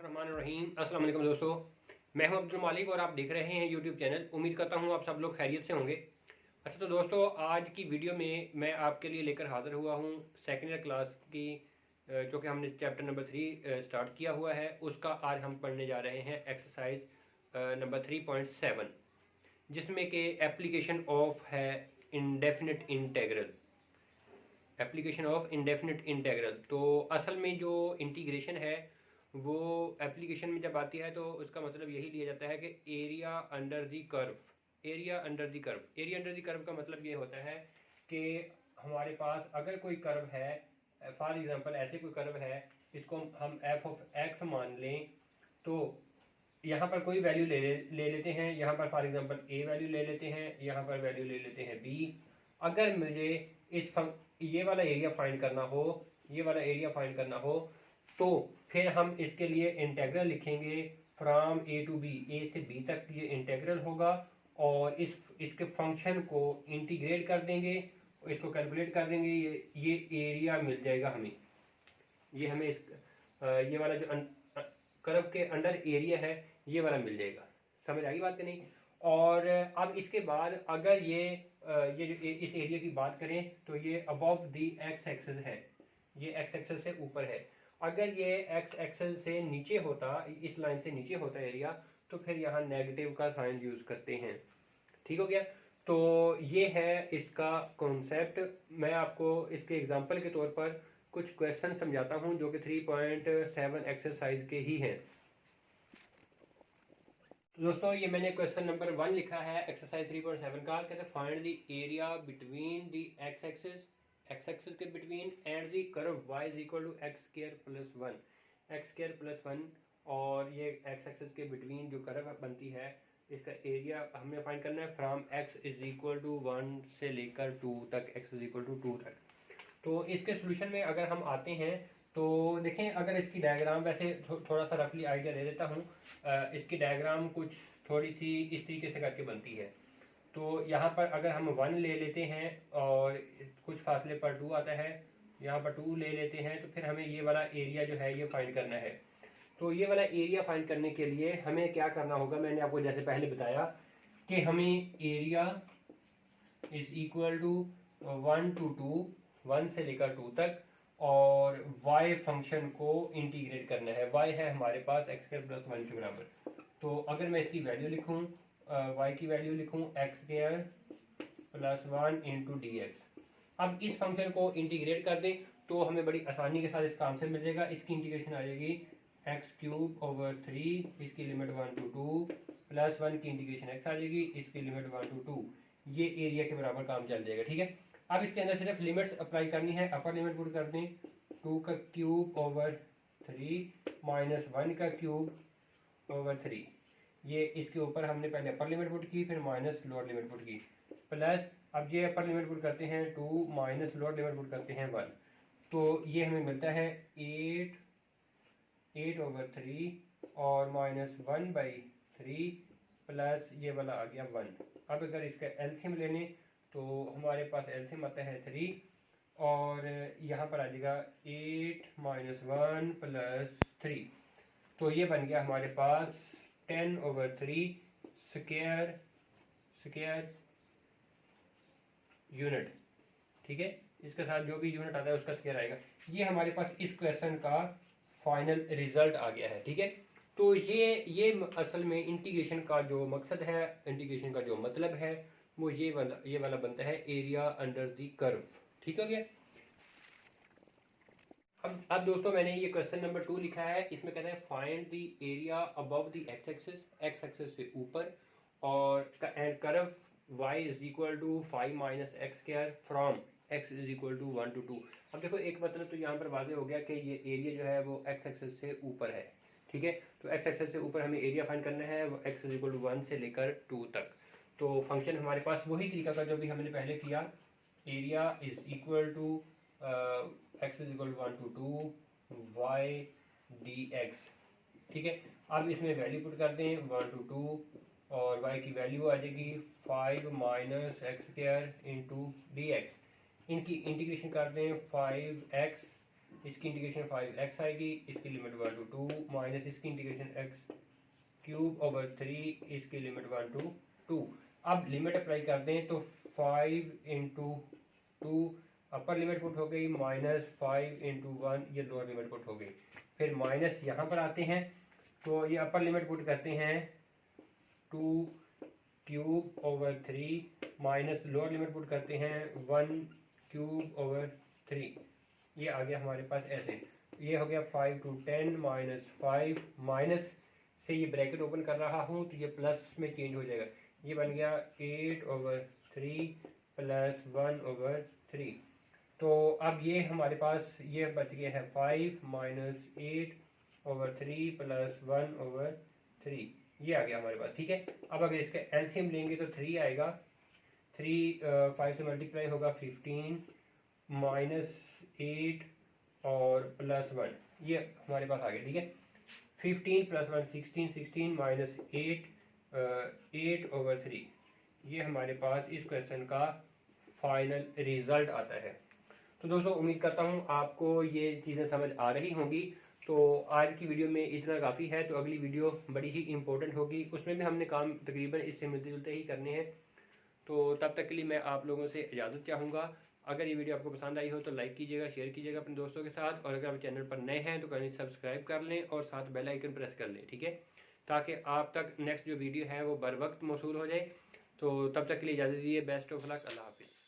बिस्मिल्लाहिर्रहमानिर्रहीम। अस्सलाम वालेकुम दोस्तों, मैं हूं अब्दुल मालिक और आप देख रहे हैं यूट्यूब चैनल। उम्मीद करता हूं आप सब लोग खैरियत से होंगे। अच्छा तो दोस्तों, आज की वीडियो में मैं आपके लिए लेकर हाज़िर हुआ हूं सेकेंड ईयर क्लास की, जो कि हमने चैप्टर नंबर 3 स्टार्ट किया हुआ है, उसका आज हम पढ़ने जा रहे हैं एक्सरसाइज नंबर 3.7, जिसमें कि एप्लीकेशन ऑफ है indefinite integral. Application of indefinite integral, तो असल में जो इंटीग्रेशन है वो एप्लीकेशन में जब आती है तो उसका मतलब यही लिया जाता है कि area under the curve. Area under the curve, area under the curve का मतलब ये होता है कि हमारे पास अगर कोई कर्व है, फॉर एग्जांपल ऐसे कोई कर्व है, इसको हम एफ ऑफ एक्स मान लें, तो यहाँ पर कोई वैल्यू ले लेते हैं। यहाँ पर फॉर एग्जांपल ए वैल्यू ले लेते हैं, यहाँ पर वैल्यू ले लेते हैं बी। अगर मुझे ये वाला एरिया फाइंड करना हो, ये वाला एरिया फाइंड करना हो, तो फिर हम इसके लिए इंटेग्रल लिखेंगे फ्रॉम ए टू बी। ए से बी तक ये इंटेग्रल होगा और इसके फंक्शन को इंटीग्रेट कर देंगे, इसको कैलकुलेट कर देंगे, ये एरिया मिल जाएगा हमें। ये हमें ये वाला जो कर्व के अंडर एरिया है ये वाला मिल जाएगा। समझ आ गई बात कि नहीं? और अब इसके बाद अगर ये जो इस एरिया की बात करें तो ये अबव दी एक्स एक्सिस है, ये एक्स एक्सिस से ऊपर है। अगर ये एक्स एक्सिस से नीचे होता, इस लाइन से नीचे होता एरिया, तो फिर यहाँ नेगेटिव का साइन यूज करते हैं। ठीक हो गया? तो ये है इसका कॉन्सेप्ट। मैं आपको इसके एग्जांपल के तौर पर कुछ क्वेश्चन समझाता हूं जो कि 3.7 एक्सरसाइज के ही हैं। तो दोस्तों, ये मैंने क्वेश्चन नंबर 1 लिखा है एक्सरसाइज 3.7 का। कहते हैं find the area between the x axis के between and the curve y is equal to X square plus 1, X square plus 1। और ये एक्स एक्सिस के बिटवीन जो कर्व बनती है, इसका एरिया हमें फाइंड करना है from x is equal to 1 से लेकर 2 तक, x इज इक्वल टू 2 तक। तो इसके सोल्यूशन में अगर हम आते हैं तो देखें, अगर इसकी डायग्राम वैसे थोड़ा सा रफली आइडिया दे देता हूँ। इसकी डायग्राम कुछ थोड़ी सी इस तरीके से करके बनती है। तो यहाँ पर अगर हम 1 ले लेते हैं और कुछ फासले पर 2 आता है, यहाँ पर 2 ले लेते हैं, तो फिर हमें ये वाला एरिया जो है ये फाइंड करना है। तो ये वाला एरिया फाइंड करने के लिए हमें क्या करना होगा, मैंने आपको जैसे पहले बताया कि हमें area is equal to 1 to 2, 1 से लेकर 2 तक, और y फंक्शन को इंटीग्रेट करना है। y है हमारे पास एक्स स्क्वायर प्लस 1 के बराबर। तो अगर मैं इसकी वैल्यू लिखूं, y की वैल्यू लिखूं x square plus 1 into D x. अब इस फंक्शन को इंटीग्रेट कर दें तो हमें बड़ी आसानी के साथ इसका आंसर मिल जाएगा। इसकी इंटीग्रेशन आ जाएगी एक्स क्यूब ओवर 3, इसकी लिमिट 1 to 2, प्लस 1 की इंटीग्रेशन एक्स आ जाएगी, इसकी लिमिट 1 to 2। ये एरिया के बराबर काम चल जाएगा। ठीक है, अब इसके अंदर सिर्फ लिमिट्स अप्लाई करनी है। अपर लिमिट पुट कर दें 2 का क्यूब ओवर 3 माइनस 1 का क्यूब ओवर 3। ये इसके ऊपर हमने पहले अपर लिमिट पुट की, फिर माइनस लोअर लिमिट पुट की, प्लस अब ये अपर लिमिट पुट करते हैं 2 माइनस लोअर लिमिट पुट करते हैं 1। तो ये हमें मिलता है 8 ओवर 3 और माइनस 1/3 प्लस ये वाला आ गया 1। अब अगर इसका एलसीएम लेने तो हमारे पास एलसीएम आता है 3, और यहाँ पर आ जाएगा 8 माइनस 1 प्लस 3। तो ये बन गया हमारे पास 10 ओवर 3 स्क्वायर यूनिट। ठीक है, इसके साथ जो भी यूनिट आता है उसका स्क्वायर आएगा। ये हमारे पास इस क्वेश्चन का फाइनल रिजल्ट आ गया है। ठीक है, तो ये असल में इंटीग्रेशन का जो मकसद है, इंटीग्रेशन का जो मतलब है, वो ये वाला बनता है एरिया अंडर दी कर्व। ठीक हो गया? अब दोस्तों, मैंने ये क्वेश्चन नंबर 2 लिखा है। इसमें कहते हैं find the area above the x axis से ऊपर, और and curve y is equal to 5 minus x square from x is equal to 1 to 2। अब देखो, एक मतलब तो यहाँ पर वाजे हो गया कि ये एरिया जो है वो एक्स एक्सिस से ऊपर है। ठीक है, तो एक्स एक्सिस से ऊपर हमें एरिया फाइंड करना है, वो x इज इक्वल टू 1 से लेकर 2 तक। तो फंक्शन हमारे पास वही तरीका का जो भी हमने पहले किया, area is equal to x is equal to 1 to 2 y d x. ठीक है, अब इसमें वैल्यू पुट कर दें 1 to 2, और y की वैल्यू आ जाएगी 5 minus x square into D x. इनकी इंटीग्रेशन कर दें 5x इसकी इंटीग्रेशन 5x आएगी, इसकी लिमिट 1 to 2 माइनस इसकी इंटीग्रेशन x क्यूब ओवर 3, इसकी लिमिट 1 to 2। अब लिमिट अप्लाई कर दें तो 5 इंटू 2 अपर लिमिट पुट हो गई, माइनस 5 इंटू 1 ये लोअर लिमिट पुट हो गई। फिर माइनस यहाँ पर आते हैं तो ये अपर लिमिट पुट करते हैं 2 cube over 3 minus lower limit put करते हैं 1 क्यूब ओवर 3। ये आ गया हमारे पास ऐसे, ये हो गया 5 to 10 माइनस 5, माइनस से ये ब्रैकेट ओपन कर रहा हूँ तो ये प्लस में चेंज हो जाएगा, ये बन गया 8 ओवर 3 प्लस 1 ओवर 3। तो अब ये हमारे पास ये बच गया है 5 माइनस 8 ओवर 3 प्लस 1 ओवर 3, ये आ गया हमारे पास। ठीक है, अब अगर इसका एलसीएम लेंगे तो 3 आएगा, 3 5 से मल्टीप्लाई होगा 15 माइनस 8 और प्लस 1, ये हमारे पास आ गया। ठीक है, 15 प्लस 1 16, 16 माइनस 8 ओवर 3, ये हमारे पास इस क्वेश्चन का फाइनल रिजल्ट आता है। तो दोस्तों उम्मीद करता हूँ आपको ये चीज़ें समझ आ रही होंगी। तो आज की वीडियो में इतना काफ़ी है, तो अगली वीडियो बड़ी ही इंपॉर्टेंट होगी, उसमें भी हमने काम तकरीबन इससे मिलते जुलते ही करने हैं। तो तब तक के लिए मैं आप लोगों से इजाज़त चाहूँगा। अगर ये वीडियो आपको पसंद आई हो तो लाइक कीजिएगा, शेयर कीजिएगा अपने दोस्तों के साथ, और अगर आप चैनल पर नए हैं तो कहीं सब्सक्राइब कर लें और साथ बेल आइकन प्रेस कर लें। ठीक है, ताकि आप तक नेक्स्ट जो वीडियो है वो बर वक्त मौसूल हो जाए। तो तब तक के लिए इजाज़त दीजिए। बेस्ट ऑफ लक, अल्लाह हाफिज़।